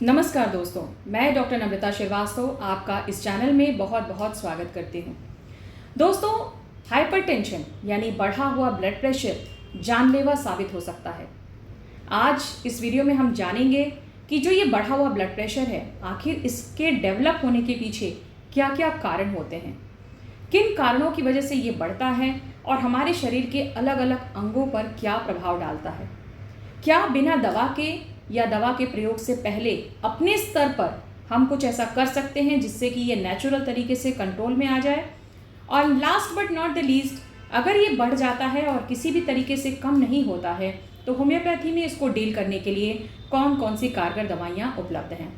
नमस्कार दोस्तों, मैं डॉक्टर नम्रता श्रीवास्तव आपका इस चैनल में बहुत बहुत स्वागत करती हूँ। दोस्तों, हाइपरटेंशन यानी बढ़ा हुआ ब्लड प्रेशर जानलेवा साबित हो सकता है। आज इस वीडियो में हम जानेंगे कि जो ये बढ़ा हुआ ब्लड प्रेशर है, आखिर इसके डेवलप होने के पीछे क्या क्या कारण होते हैं, किन कारणों की वजह से ये बढ़ता है और हमारे शरीर के अलग अलग अंगों पर क्या प्रभाव डालता है। क्या बिना दवा के या दवा के प्रयोग से पहले अपने स्तर पर हम कुछ ऐसा कर सकते हैं जिससे कि ये नेचुरल तरीके से कंट्रोल में आ जाए। और last but not the least, अगर ये बढ़ जाता है और किसी भी तरीके से कम नहीं होता है तो होम्योपैथी में इसको डील करने के लिए कौन कौन सी कारगर दवाइयाँ उपलब्ध हैं।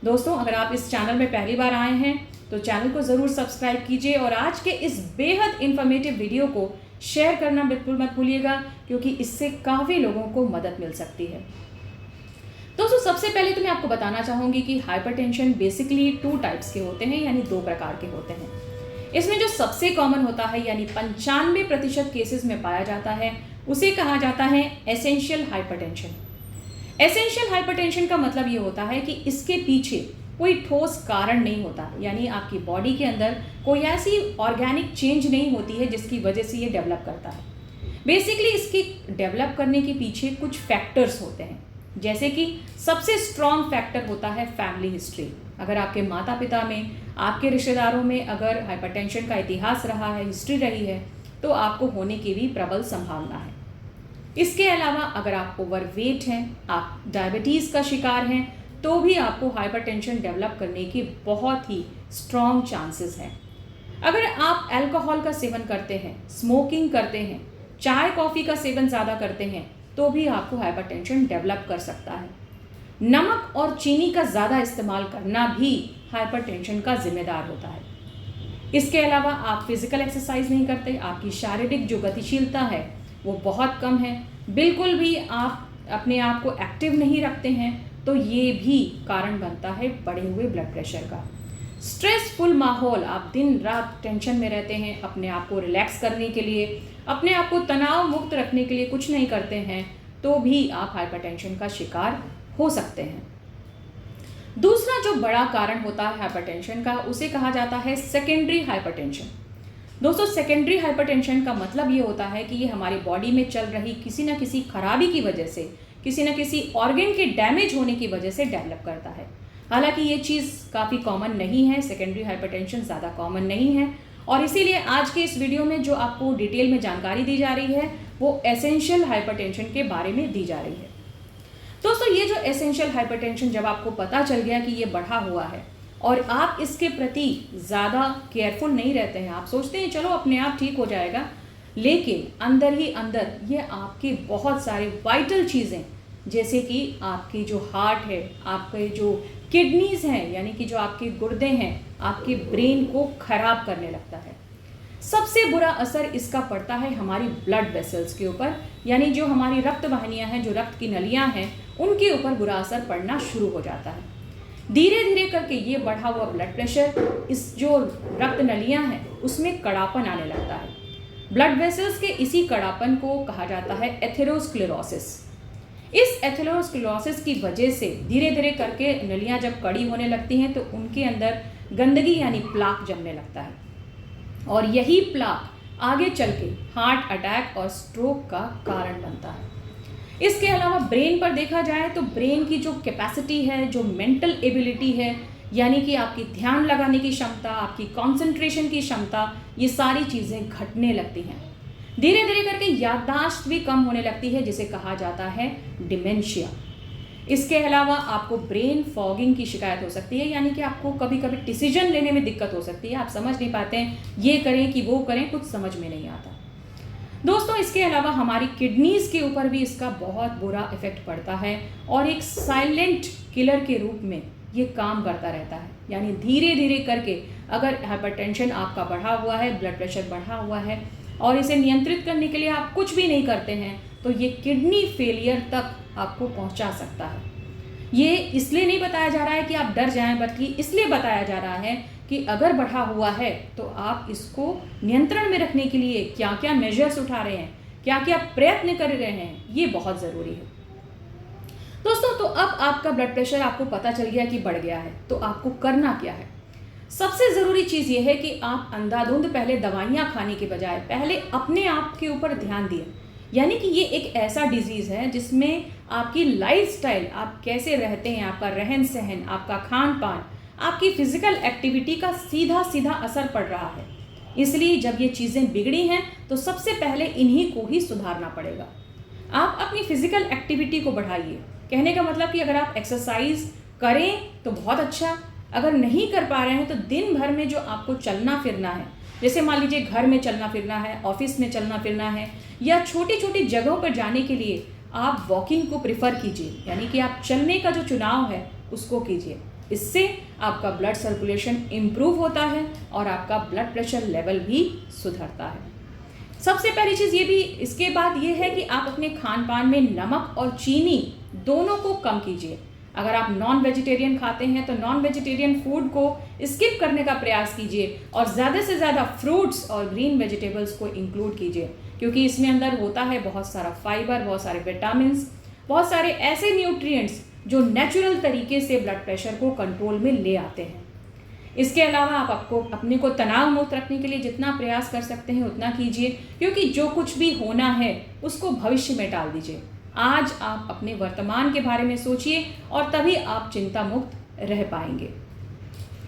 दोस्तों, अगर आप इस चैनल में पहली बार आए हैं तो चैनल को ज़रूर सब्सक्राइब कीजिए और आज के इस बेहद इन्फॉर्मेटिव वीडियो को शेयर करना बिल्कुल मत भूलिएगा, क्योंकि इससे काफ़ी लोगों को मदद मिल सकती है। दोस्तों, सबसे पहले तो मैं आपको बताना चाहूँगी कि हाइपरटेंशन बेसिकली 2 टाइप्स के होते हैं, यानी 2 प्रकार के होते हैं। इसमें जो सबसे कॉमन होता है यानी 95% केसेस में पाया जाता है, उसे कहा जाता है एसेंशियल हाइपरटेंशन। एसेंशियल हाइपरटेंशन का मतलब ये होता है कि इसके पीछे कोई ठोस कारण नहीं होता, यानी आपकी बॉडी के अंदर कोई ऐसी ऑर्गेनिक चेंज नहीं होती है जिसकी वजह से ये डेवलप करता है। बेसिकली इसकी डेवलप करने के पीछे कुछ फैक्टर्स होते हैं, जैसे कि सबसे स्ट्रॉन्ग फैक्टर होता है फैमिली हिस्ट्री। अगर आपके माता पिता में, आपके रिश्तेदारों में अगर हाइपरटेंशन का इतिहास रहा है, हिस्ट्री रही है, तो आपको होने की भी प्रबल संभावना है। इसके अलावा अगर आप ओवरवेट हैं, आप डायबिटीज़ का शिकार हैं, तो भी आपको हाइपरटेंशन डेवलप करने की बहुत ही स्ट्रॉन्ग चांसेस हैं। अगर आप अल्कोहल का सेवन करते हैं, स्मोकिंग करते हैं, चाय कॉफ़ी का सेवन ज़्यादा करते हैं, तो भी आपको हाइपरटेंशन डेवलप कर सकता है। नमक और चीनी का ज़्यादा इस्तेमाल करना भी हाइपरटेंशन का जिम्मेदार होता है। इसके अलावा आप फिजिकल एक्सरसाइज नहीं करते, आपकी शारीरिक जो गतिशीलता है वो बहुत कम है, बिल्कुल भी आप अपने आप को एक्टिव नहीं रखते हैं, तो ये भी कारण बनता है बढ़े हुए ब्लड प्रेशर का। स्ट्रेसफुल माहौल, आप दिन रात टेंशन में रहते हैं, अपने आप को रिलैक्स करने के लिए, अपने आप को तनाव मुक्त रखने के लिए कुछ नहीं करते हैं, तो भी आप हाइपरटेंशन का शिकार हो सकते हैं। दूसरा जो बड़ा कारण होता है हाइपरटेंशन का, उसे कहा जाता है सेकेंडरी हाइपरटेंशन। दोस्तों, सेकेंडरी हाइपरटेंशन का मतलब ये होता है कि ये हमारी बॉडी में चल रही किसी न किसी खराबी की वजह से, किसी न किसी ऑर्गन के डैमेज होने की वजह से डेवलप करता है। हालांकि ये चीज़ काफ़ी कॉमन नहीं है, सेकेंडरी हाइपरटेंशन ज़्यादा कॉमन नहीं है, और इसीलिए आज के इस वीडियो में जो आपको डिटेल में जानकारी दी जा रही है वो एसेंशियल हाइपरटेंशन के बारे में दी जा रही है। दोस्तों, ये जो एसेंशियल हाइपरटेंशन जब आपको पता चल गया कि ये बढ़ा हुआ है और आप इसके प्रति ज़्यादा केयरफुल नहीं रहते हैं, आप सोचते हैं चलो अपने आप ठीक हो जाएगा, लेकिन अंदर ही अंदर ये आपके बहुत सारे वाइटल चीज़ें, जैसे कि आपकी जो हार्ट है, आपके जो किडनीज़ हैं, यानी कि जो आपके गुर्दे हैं, आपके ब्रेन को खराब करने लगता है। सबसे बुरा असर इसका पड़ता है हमारी ब्लड वेसल्स के ऊपर, यानी जो हमारी रक्त वाहिनियाँ हैं, जो रक्त की नलियाँ हैं, उनके ऊपर बुरा असर पड़ना शुरू हो जाता है। धीरे धीरे करके ये बढ़ा हुआ ब्लड प्रेशर, इस जो रक्त नलियाँ हैं उसमें कड़ापन आने लगता है। ब्लड वेसल्स के इसी कड़ापन को कहा जाता है एथेरोस्क्लेरोसिस। इस एथेरोस्क्लेरोसिस की वजह से धीरे धीरे करके नलियाँ जब कड़ी होने लगती हैं तो उनके अंदर गंदगी यानी प्लाक जमने लगता है, और यही प्लाक आगे चल के हार्ट अटैक और स्ट्रोक का कारण बनता है। इसके अलावा ब्रेन पर देखा जाए तो ब्रेन की जो कैपेसिटी है, जो मेंटल एबिलिटी है, यानी कि आपकी ध्यान लगाने की क्षमता, आपकी कंसंट्रेशन की क्षमता, ये सारी चीज़ें घटने लगती हैं। धीरे धीरे करके याददाश्त भी कम होने लगती है, जिसे कहा जाता है डिमेंशिया। इसके अलावा आपको ब्रेन फॉगिंग की शिकायत हो सकती है, यानी कि आपको कभी कभी डिसीजन लेने में दिक्कत हो सकती है, आप समझ नहीं पाते हैं ये करें कि वो करें, कुछ समझ में नहीं आता। दोस्तों, इसके अलावा हमारी किडनीज़ के ऊपर भी इसका बहुत बुरा इफेक्ट पड़ता है और एक साइलेंट किलर के रूप में ये काम करता रहता है। यानी धीरे धीरे करके अगर हाइपरटेंशन आपका बढ़ा हुआ है, ब्लड प्रेशर बढ़ा हुआ है और इसे नियंत्रित करने के लिए आप कुछ भी नहीं करते हैं, तो ये किडनी फेलियर तक आपको पहुंचा सकता है। ये इसलिए नहीं बताया जा रहा है कि आप डर जाएं, बल्कि इसलिए बताया जा रहा है कि अगर बढ़ा हुआ है तो आप इसको नियंत्रण में रखने के लिए क्या क्या मेजर्स उठा रहे हैं, क्या क्या प्रयत्न कर रहे हैं, ये बहुत ज़रूरी है। दोस्तों, तो अब आपका ब्लड प्रेशर आपको पता चल गया कि बढ़ गया है, तो आपको करना क्या है? सबसे ज़रूरी चीज़ ये है कि आप अंधाधुंध पहले दवाइयाँ खाने के बजाय पहले अपने आप के ऊपर ध्यान दिए। यानी कि ये एक ऐसा डिजीज़ है जिसमें आपकी लाइफस्टाइल, आप कैसे रहते हैं, आपका रहन सहन, आपका खान पान, आपकी फिजिकल एक्टिविटी का सीधा सीधा असर पड़ रहा है। इसलिए जब ये चीज़ें बिगड़ी हैं तो सबसे पहले इन्हीं को ही सुधारना पड़ेगा। आप अपनी फिजिकल एक्टिविटी को बढ़ाइए। कहने का मतलब कि अगर आप एक्सरसाइज करें तो बहुत अच्छा, अगर नहीं कर पा रहे हैं तो दिन भर में जो आपको चलना फिरना है, जैसे मान लीजिए घर में चलना फिरना है, ऑफिस में चलना फिरना है, या छोटी छोटी जगहों पर जाने के लिए आप वॉकिंग को प्रिफर कीजिए, यानी कि आप चलने का जो चुनाव है उसको कीजिए। इससे आपका ब्लड सर्कुलेशन इम्प्रूव होता है और आपका ब्लड प्रेशर लेवल भी सुधरता है। सबसे पहली चीज़ ये भी इसके बाद ये है कि आप अपने खान पान में नमक और चीनी दोनों को कम कीजिए। अगर आप नॉन वेजिटेरियन खाते हैं तो नॉन वेजिटेरियन फूड को स्किप करने का प्रयास कीजिए और ज़्यादा से ज़्यादा फ्रूट्स और ग्रीन वेजिटेबल्स को इंक्लूड कीजिए, क्योंकि इसमें अंदर होता है बहुत सारा फाइबर, बहुत सारे विटामिन्स, बहुत सारे ऐसे न्यूट्रिएंट्स जो नेचुरल तरीके से ब्लड प्रेशर को कंट्रोल में ले आते हैं। इसके अलावा आप आपको अपने को तनाव मुक्त रखने के लिए जितना प्रयास कर सकते हैं उतना कीजिए, क्योंकि जो कुछ भी होना है उसको भविष्य में टाल दीजिए। आज आप अपने वर्तमान के बारे में सोचिए और तभी आप चिंता मुक्त रह पाएंगे।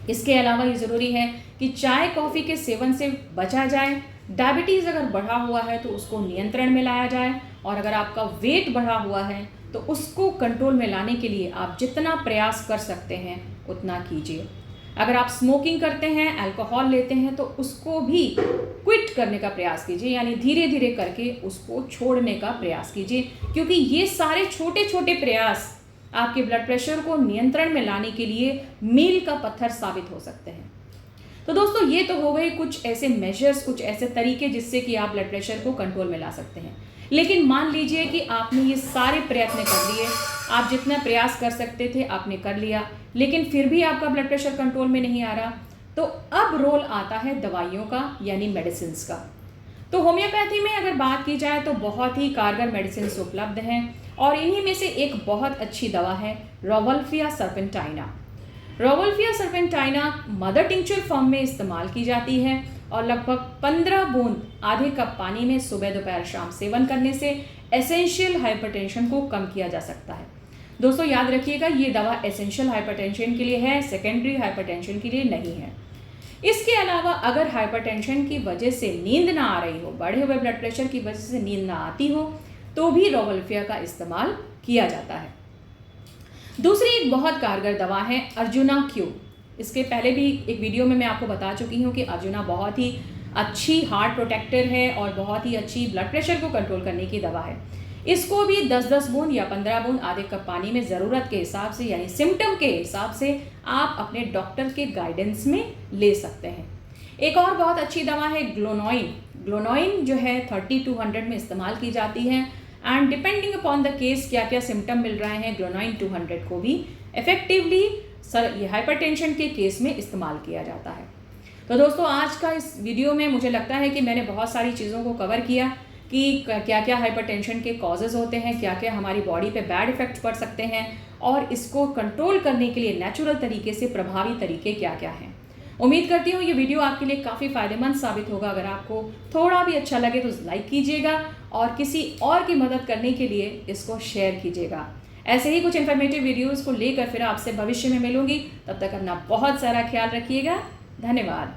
इसके अलावा ये ज़रूरी है कि चाय कॉफ़ी के सेवन से बचा जाए। डायबिटीज़ अगर बढ़ा हुआ है तो उसको नियंत्रण में लाया जाए, और अगर आपका वेट बढ़ा हुआ है तो उसको कंट्रोल में लाने के लिए आप जितना प्रयास कर सकते हैं उतना कीजिए। अगर आप स्मोकिंग करते हैं, अल्कोहल लेते हैं, तो उसको भी क्विट करने का प्रयास कीजिए, यानी धीरे धीरे करके उसको छोड़ने का प्रयास कीजिए, क्योंकि ये सारे छोटे छोटे प्रयास आपके ब्लड प्रेशर को नियंत्रण में लाने के लिए मील का पत्थर साबित हो सकते हैं। तो दोस्तों, ये तो हो गए कुछ ऐसे मेजर्स, कुछ ऐसे तरीके जिससे कि आप ब्लड प्रेशर को कंट्रोल में ला सकते हैं। लेकिन मान लीजिए कि आपने ये सारे प्रयत्न कर लिए, आप जितना प्रयास कर सकते थे आपने कर लिया, लेकिन फिर भी आपका ब्लड प्रेशर कंट्रोल में नहीं आ रहा, तो अब रोल आता है दवाइयों का, यानी मेडिसिन्स का। तो होम्योपैथी में अगर बात की जाए तो बहुत ही कारगर मेडिसिन्स उपलब्ध हैं, और इन्हीं में से एक बहुत अच्छी दवा है rauwolfia serpentina. Rauwolfia serpentina mother tincture form में इस्तेमाल की जाती है, और लगभग 15 बूंद आधे कप पानी में सुबह दोपहर शाम सेवन करने से एसेंशियल हाइपरटेंशन को कम किया जा सकता है। दोस्तों याद रखिएगा, ये दवा एसेंशियल हाइपरटेंशन के लिए है, सेकेंडरी हाइपरटेंशन के लिए नहीं है। इसके अलावा अगर हाइपरटेंशन की वजह से नींद ना आ रही हो, बढ़े हुए ब्लड प्रेशर की वजह से नींद ना आती हो, तो भी रोवल्फिया का इस्तेमाल किया जाता है। दूसरी एक बहुत कारगर दवा है अर्जुना क्यू। इसके पहले भी एक वीडियो में मैं आपको बता चुकी हूँ कि अर्जुना बहुत ही अच्छी हार्ट प्रोटेक्टर है और बहुत ही अच्छी ब्लड प्रेशर को कंट्रोल करने की दवा है। इसको भी 10-10 बूंद या 15 बूंद आधे कप पानी में ज़रूरत के हिसाब से, यानी सिम्टम के हिसाब से आप अपने डॉक्टर के गाइडेंस में ले सकते हैं। एक और बहुत अच्छी दवा है ग्लोनॉइन। ग्लोनॉइन जो है 30-200 में इस्तेमाल की जाती है, and depending upon the case क्या क्या सिम्टम मिल रहे हैं, ग्लोनॉइन 200 को भी इफेक्टिवली ये हाइपरटेंशन के केस में इस्तेमाल किया जाता है। तो दोस्तों, आज का इस वीडियो में मुझे लगता है कि मैंने बहुत सारी चीज़ों को कवर किया कि क्या क्या हाइपरटेंशन के कॉजेज़ होते हैं, क्या क्या हमारी बॉडी पे बैड इफेक्ट्स पड़ सकते हैं, और इसको कंट्रोल करने के लिए नेचुरल तरीके से प्रभावी तरीके क्या क्या हैं। उम्मीद करती हूँ ये वीडियो आपके लिए काफ़ी फ़ायदेमंद साबित होगा। अगर आपको थोड़ा भी अच्छा लगे तो लाइक कीजिएगा, और किसी और की मदद करने के लिए इसको शेयर कीजिएगा। ऐसे ही कुछ इन्फॉर्मेटिव वीडियोज़ को लेकर फिर आपसे भविष्य में मिलूंगी। तब तक अपना बहुत सारा ख्याल रखिएगा। धन्यवाद।